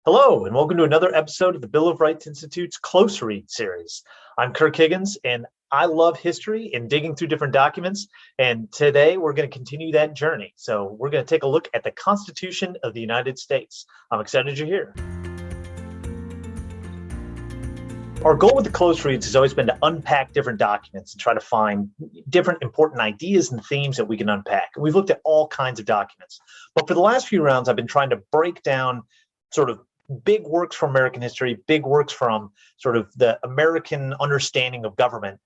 Hello, and welcome to another episode of the Bill of Rights Institute's Close Read series. I'm Kirk Higgins, and I love history and digging through different documents. And today we're going to continue that journey. So we're going to take a look at the Constitution of the United States. I'm excited you're here. Our goal with the close reads has always been to unpack different documents and try to find different important ideas and themes that we can unpack. And we've looked at all kinds of documents. But for the last few rounds, I've been trying to break down sort of big works from American history, big works from sort of the American understanding of government,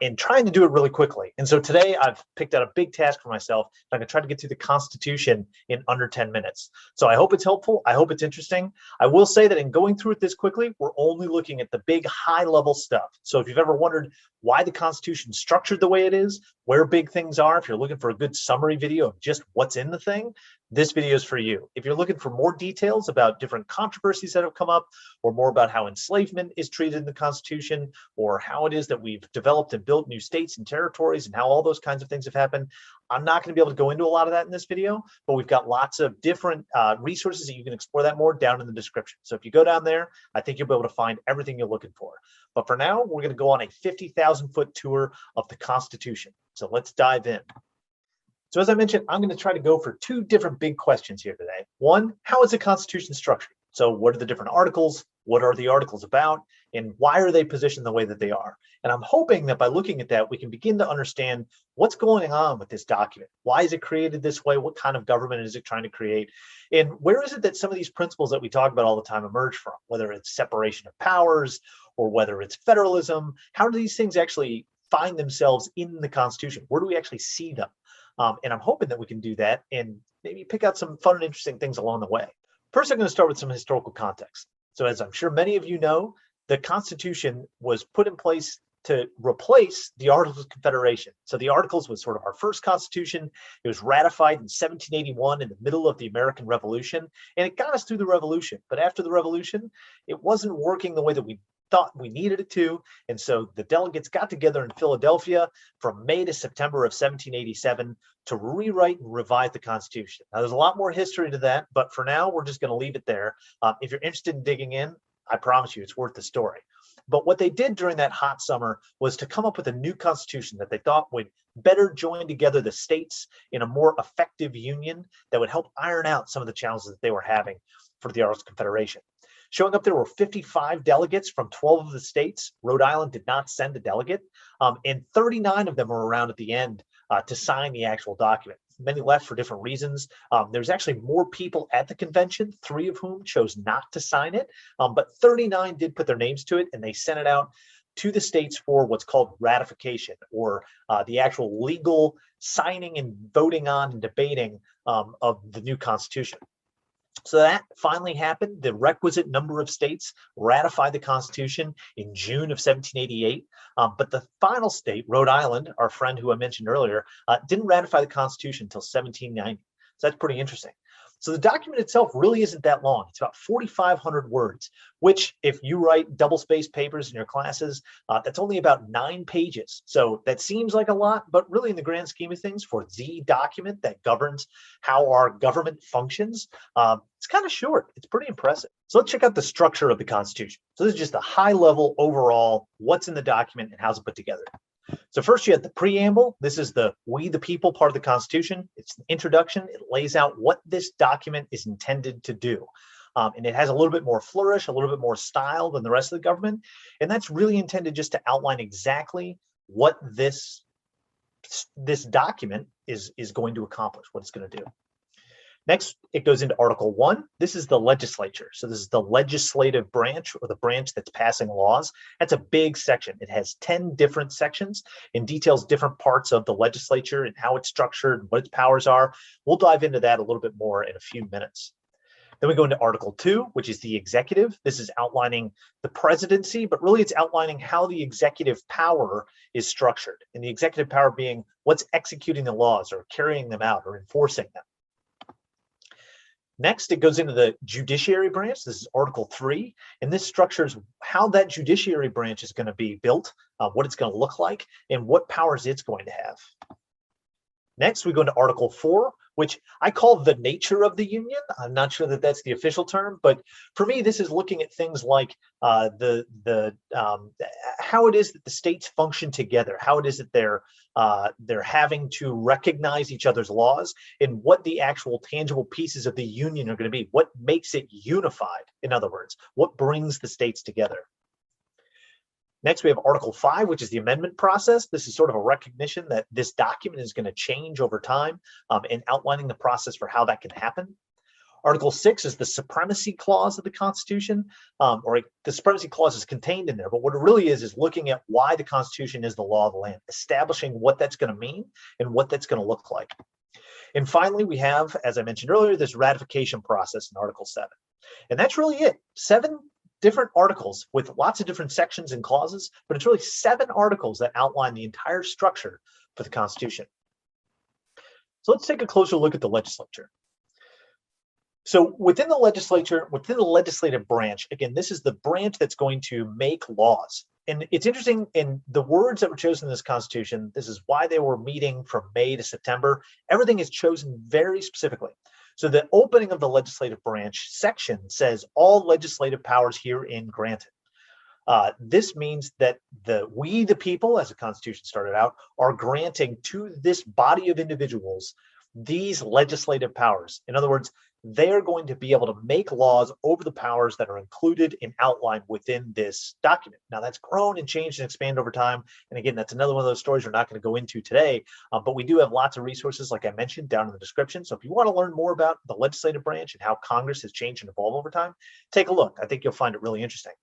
and trying to do it really quickly. And so today I've picked out a big task for myself. I'm going to try to get through the Constitution in under 10 minutes. So I hope it's helpful. I hope it's interesting. I will say that in going through it this quickly, we're only looking at the big high level stuff. So if you've ever wondered why the Constitution is structured the way it is, where big things are, if you're looking for a good summary video of just what's in the thing, this video is for you. If you're looking for more details about different controversies that have come up, or more about how enslavement is treated in the Constitution, or how it is that we've developed and built new states and territories and how all those kinds of things have happened, I'm not going to be able to go into a lot of that in this video, but we've got lots of different resources that you can explore that more down in the description. So if you go down there, I think you'll be able to find everything you're looking for. But for now, we're going to go on a 50,000-foot tour of the Constitution. So let's dive in. So as I mentioned, I'm going to try to go for two different big questions here today. One, how is the Constitution structured? So what are the different articles? What are the articles about? And why are they positioned the way that they are? And I'm hoping that by looking at that, we can begin to understand what's going on with this document. Why is it created this way? What kind of government is it trying to create? And where is it that some of these principles that we talk about all the time emerge from? Whether it's separation of powers or whether it's federalism, how do these things actually find themselves in the Constitution? Where do we actually see them? And I'm hoping that we can do that and maybe pick out some fun and interesting things along the way. First, I'm going to start with some historical context. So as I'm sure many of you know, the Constitution was put in place to replace the Articles of Confederation. So the Articles was sort of our first Constitution. It was ratified in 1781 in the middle of the American Revolution, and it got us through the Revolution. But after the Revolution, it wasn't working the way that we thought we needed it to. And so the delegates got together in Philadelphia from May to September of 1787 to rewrite and revise the Constitution. Now, there's a lot more history to that, but for now, we're just going to leave it there. If you're interested in digging in, I promise you it's worth the story. But what they did during that hot summer was to come up with a new Constitution that they thought would better join together the states in a more effective union that would help iron out some of the challenges that they were having for the Articles of Confederation. Showing up there were 55 delegates from 12 of the states. Rhode Island did not send a delegate, and 39 of them were around at the end to sign the actual document. Many left for different reasons. There's actually more people at the convention, 3 of whom chose not to sign it, but 39 did put their names to it, and they sent it out to the states for what's called ratification, or the actual legal signing and voting on and debating of the new Constitution. So that finally happened. The requisite number of states ratified the Constitution in June of 1788. But the final state, Rhode Island, our friend who I mentioned earlier, didn't ratify the Constitution until 1790. So that's pretty interesting. So the document itself really isn't that long. It's about 4,500 words, which if you write double-spaced papers in your classes, that's only about 9 pages. So that seems like a lot, but really in the grand scheme of things, for the document that governs how our government functions, it's kind of short. It's pretty impressive. So let's check out the structure of the Constitution. So this is just a high-level overall, what's in the document and how's it put together. So first you have the preamble. This is the we the people part of the Constitution. It's an introduction. It lays out what this document is intended to do. And it has a little bit more flourish, a little bit more style than the rest of the government. And that's really intended just to outline exactly what this document is going to accomplish, what it's going to do. Next, it goes into Article 1. This is the legislature. So this is the legislative branch, or the branch that's passing laws. That's a big section. It has 10 different sections and details different parts of the legislature and how it's structured and what its powers are. We'll dive into that a little bit more in a few minutes. Then we go into Article 2, which is the executive. This is outlining the presidency, but really it's outlining how the executive power is structured. And the executive power being what's executing the laws or carrying them out or enforcing them. Next, it goes into the judiciary branch. This is Article 3, and this structures how that judiciary branch is going to be built, what it's going to look like, and what powers it's going to have. Next, we go into Article 4, which I call the nature of the union. I'm not sure that that's the official term, but for me, this is looking at things like how it is that the states function together, how it is that they're having to recognize each other's laws, and what the actual tangible pieces of the union are going to be. What makes it unified? In other words, what brings the states together? Next, we have Article 5, which is the amendment process. This is sort of a recognition that this document is going to change over time, and outlining the process for how that can happen. Article 6 is the supremacy clause of the Constitution, or the supremacy clause is contained in there, but what it really is looking at why the Constitution is the law of the land, establishing what that's going to mean and what that's going to look like. And finally, we have, as I mentioned earlier, this ratification process in Article 7. And that's really it. 7 different articles with lots of different sections and clauses, but it's really 7 articles that outline the entire structure for the Constitution. So let's take a closer look at the legislature. So within the legislature, within the legislative branch, again, this is the branch that's going to make laws. And it's interesting, in the words that were chosen in this Constitution, this is why they were meeting from May to September. Everything is chosen very specifically. So the opening of the legislative branch section says all legislative powers herein granted. This means that we, the people, as the Constitution started out, are granting to this body of individuals these legislative powers. In other words, they're going to be able to make laws over the powers that are included and outlined within this document. Now, that's grown and changed and expanded over time. And again, that's another one of those stories we're not going to go into today, but we do have lots of resources, like I mentioned, down in the description. So if you want to learn more about the legislative branch and how Congress has changed and evolved over time, take a look. I think you'll find it really interesting.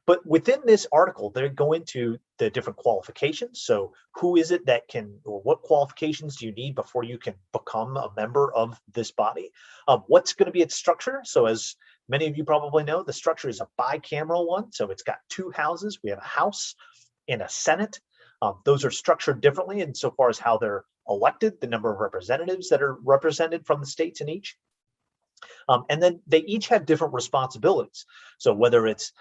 But within this article, they go into the different qualifications. So who is it that can, or what qualifications do you need before you can become a member of this body? What's going to be its structure? So as many of you probably know, the structure is a bicameral one. So it's got 2 houses. We have a House and a Senate. Those are structured differently insofar as how they're elected, the number of representatives that are represented from the states in each. And then they each have different responsibilities. So whether it's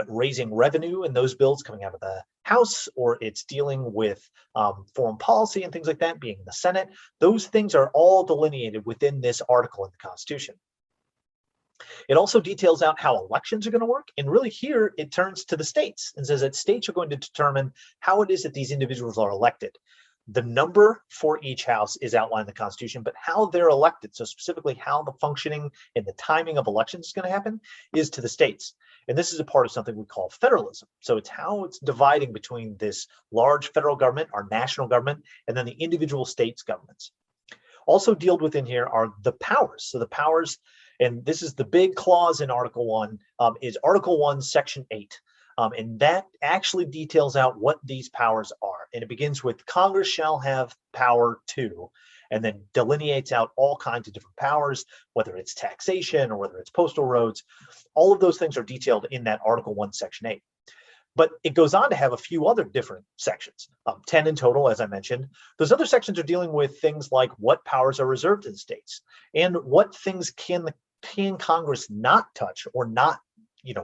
raising revenue and those bills coming out of the House, or it's dealing with foreign policy and things like that being in the Senate, those things are all delineated within this article in the Constitution. It also details out how elections are going to work. And really here, it turns to the states and says that states are going to determine how it is that these individuals are elected. The number for each house is outlined in the Constitution, but how they're elected, so specifically how the functioning and the timing of elections is going to happen, is to the states. And this is a part of something we call federalism. So it's how it's dividing between this large federal government, our national government, and then the individual states governments. Also dealt within here are the powers. So the powers, and this is the big clause in Article 1, is Article 1, Section 8. And that actually details out what these powers are. And it begins with Congress shall have power to, and then delineates out all kinds of different powers, whether it's taxation or whether it's postal roads. All of those things are detailed in that Article 1, Section 8. But it goes on to have a few other different sections, 10 in total, as I mentioned. Those other sections are dealing with things like what powers are reserved to the states and what things can Congress not touch or not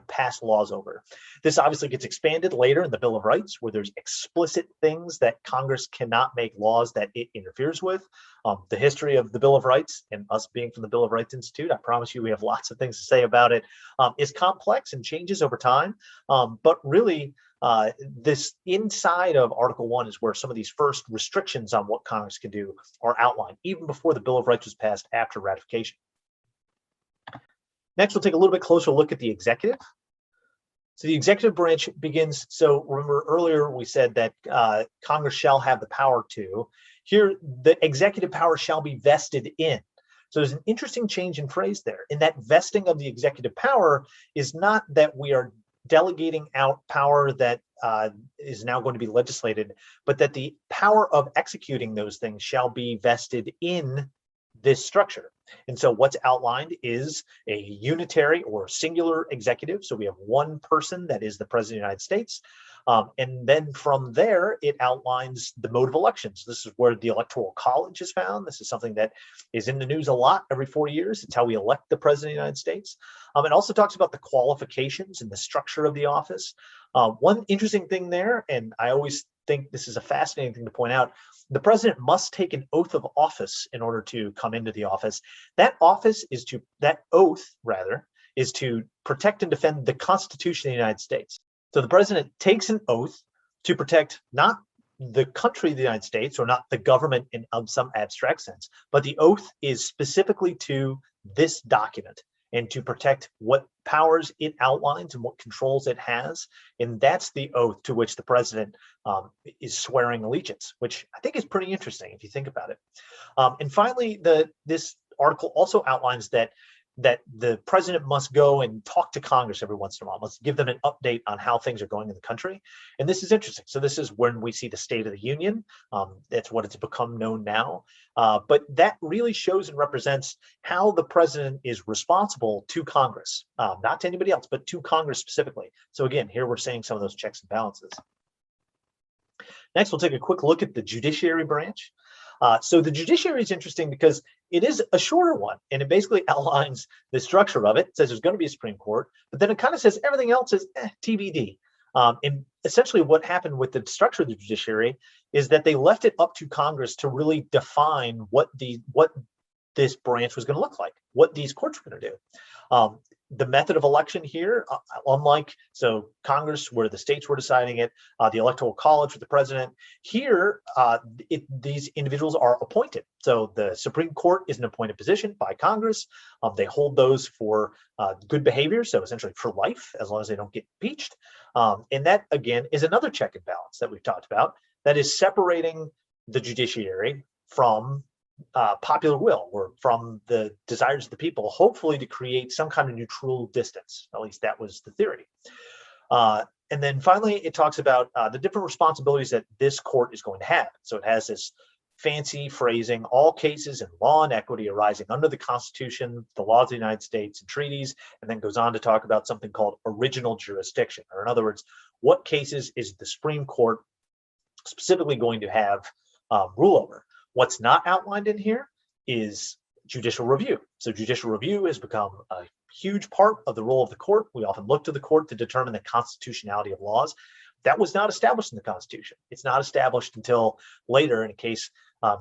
pass laws over. This obviously gets expanded later in the Bill of Rights, where there's explicit things that Congress cannot make laws that it interferes with. The history of the Bill of Rights, and us being from the Bill of Rights Institute, I promise you we have lots of things to say about it, is complex and changes over time. But really, this inside of Article 1 is where some of these first restrictions on what Congress can do are outlined, even before the Bill of Rights was passed after ratification. Next, we'll take a little bit closer look at the executive. So the executive branch begins, so remember earlier we said that Congress shall have the power to. Here, the executive power shall be vested in. So there's an interesting change in phrase there. In that vesting of the executive power is not that we are delegating out power that is now going to be legislated, but that the power of executing those things shall be vested in this structure. And so what's outlined is a unitary or singular executive. So we have one person that is the President of the United States. And then from there, it outlines the mode of elections. This is where the Electoral College is found. This is something that is in the news a lot every 4 years. It's how we elect the President of the United States. It also talks about the qualifications and the structure of the office. One interesting thing there, and I always think this is a fascinating thing to point out. The president must take an oath of office in order to come into the office. That oath is to protect and defend the Constitution of the United States. So the president takes an oath to protect not the country of the United States, or not the government in some abstract sense, but the oath is specifically to this document and to protect what powers it outlines and what controls it has. And that's the oath to which the president is swearing allegiance, which I think is pretty interesting if you think about it. And finally, this article also outlines that the president must go and talk to Congress every once in a while, must give them an update on how things are going in the country. And this is interesting. So this is when we see the State of the Union. That's what it's become known now. But that really shows and represents how the president is responsible to Congress, not to anybody else, but to Congress specifically. So again, here we're seeing some of those checks and balances. Next, we'll take a quick look at the judiciary branch. So the judiciary is interesting because it is a shorter one, and it basically outlines the structure of it. It says there's going to be a Supreme Court, but then it kind of says everything else is TBD. And essentially what happened with the structure of the judiciary is that they left it up to Congress to really define what this branch was going to look like, what these courts were going to do. The method of election here, unlike Congress, where the states were deciding it, the Electoral College for the president, here these individuals are appointed. So the Supreme Court is an appointed position by Congress. They hold those for good behavior, so essentially for life, as long as they don't get impeached. And that, again, is another check and balance that we've talked about, that is separating the judiciary from popular will, or from the desires of the people, hopefully to create some kind of neutral distance. At least that was the theory. And then finally, it talks about the different responsibilities that this court is going to have. So it has this fancy phrasing: all cases in law and equity arising under the Constitution, the laws of the United States, and treaties, and then goes on to talk about something called original jurisdiction, or in other words, what cases is the Supreme Court specifically going to have rule over. What's not outlined in here is judicial review. So judicial review has become a huge part of the role of the court. We often look to the court to determine the constitutionality of laws. That was not established in the Constitution. It's not established until later in a case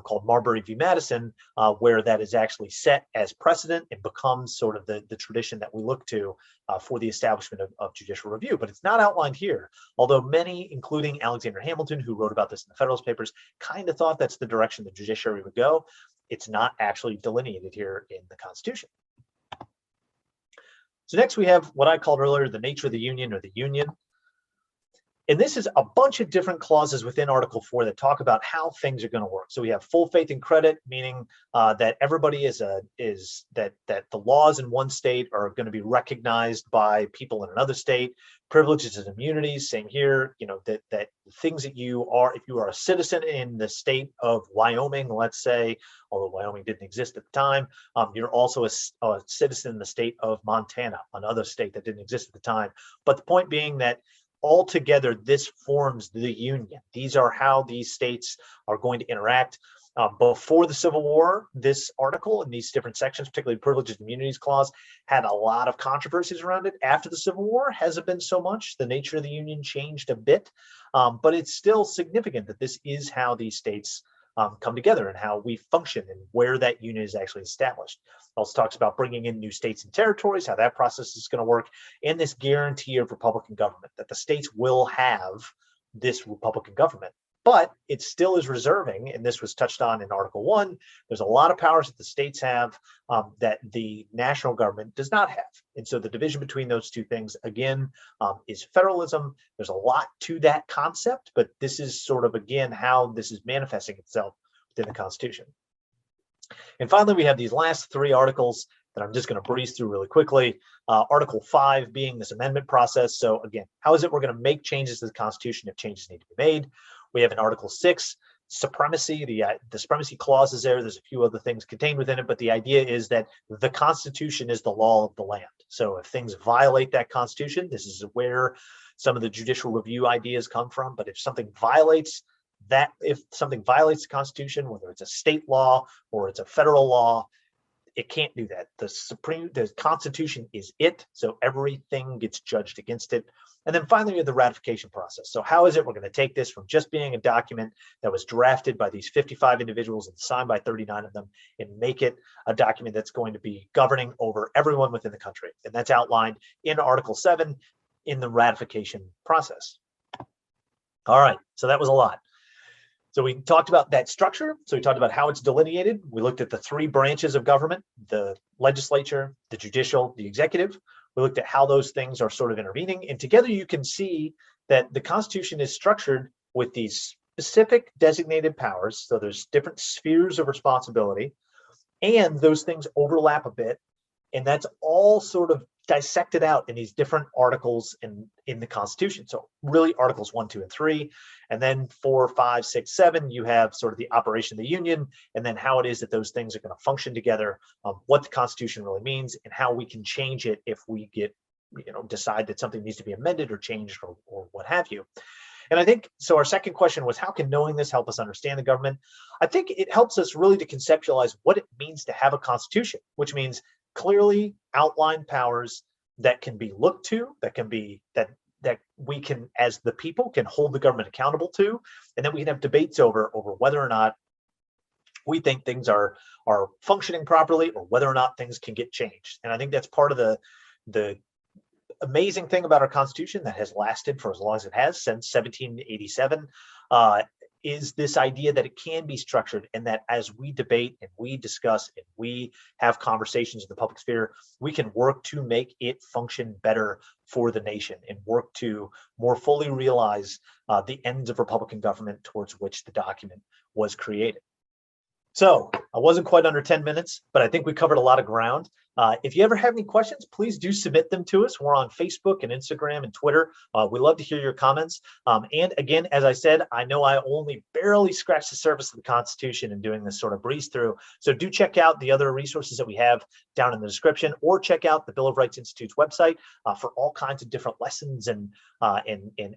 called Marbury v. Madison, where that is actually set as precedent and becomes sort of the tradition that we look to for the establishment of judicial review. But it's not outlined here, although many, including Alexander Hamilton, who wrote about this in the Federalist Papers, kind of thought that's the direction the judiciary would go. It's not actually delineated here in the Constitution. So next we have what I called earlier the nature of the Union, or the Union. And this is a bunch of different clauses within Article 4 that talk about how things are going to work. So we have full faith and credit, meaning that everybody that the laws in one state are going to be recognized by people in another state. Privileges and immunities, same here. You know, that things that you are, if you are a citizen in the state of Wyoming, let's say, although Wyoming didn't exist at the time, you're also a citizen in the state of Montana, another state that didn't exist at the time. But the point being that altogether, this forms the Union. These are how these states are going to interact. Before the Civil War, this article and these different sections, particularly Privileges and Immunities Clause, had a lot of controversies around it. After the Civil War, hasn't been so much. The nature of the Union changed a bit, but it's still significant that this is how these states come together and how we function and where that union is actually established. It also talks about bringing in new states and territories, how that process is going to work, and this guarantee of Republican government, that the states will have this Republican government. But it still is reserving, and this was touched on in Article 1, there's a lot of powers that the states have that the national government does not have. And so the division between those two things, again, is federalism. There's a lot to that concept, but this is sort of, again, how this is manifesting itself within the Constitution. And finally, we have these last three articles that I'm just going to breeze through really quickly. Article 5 being this amendment process. So again, how is it we're going to make changes to the Constitution if changes need to be made? We have in Article 6, supremacy, the supremacy clause is there. There's a few other things contained within it, but the idea is that the Constitution is the law of the land. So if things violate that Constitution, this is where some of the judicial review ideas come from. But if something violates the Constitution, whether it's a state law or it's a federal law, it can't do that. The Constitution is it, so everything gets judged against it. And then finally, we have the ratification process. So how is it we're going to take this from just being a document that was drafted by these 55 individuals and signed by 39 of them and make it a document that's going to be governing over everyone within the country? And that's outlined in Article 7 in the ratification process. All right, so that was a lot. So we talked about that structure. So we talked about how it's delineated. We looked at the three branches of government: the legislature, the judicial, the executive. We looked at how those things are sort of intervening. And together you can see that the Constitution is structured with these specific designated powers. So there's different spheres of responsibility, and those things overlap a bit. And that's all sort of dissected out in these different articles in the Constitution. So really Articles 1, 2, and 3, and then 4, 5, 6, 7, you have sort of the operation of the Union, and then how it is that those things are going to function together, what the Constitution really means, and how we can change it if we decide that something needs to be amended or changed or what have you. And I think, so our second question was, how can knowing this help us understand the government? I think it helps us really to conceptualize what it means to have a constitution, which means clearly outlined powers that can be looked to, that we can, as the people, can hold the government accountable to, and then we can have debates over whether or not we think things are functioning properly or whether or not things can get changed. And I think that's part of the amazing thing about our Constitution that has lasted for as long as it has, since 1787, is this idea that it can be structured, and that as we debate and we discuss and we have conversations in the public sphere, we can work to make it function better for the nation and work to more fully realize the ends of Republican government towards which the document was created. So I wasn't quite under 10 minutes, but I think we covered a lot of ground. If you ever have any questions, please do submit them to us. We're on Facebook and Instagram and Twitter. We love to hear your comments. And again, as I said, I know I only barely scratched the surface of the Constitution in doing this sort of breeze through. So do check out the other resources that we have down in the description, or check out the Bill of Rights Institute's website for all kinds of different lessons and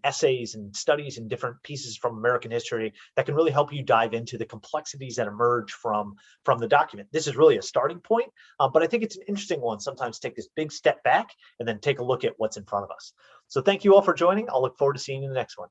essays and studies and different pieces from American history that can really help you dive into the complexities that emerge from the document. This is really a starting point, but I think it's an interesting one sometimes to take this big step back and then take a look at what's in front of us. So thank you all for joining. I'll look forward to seeing you in the next one.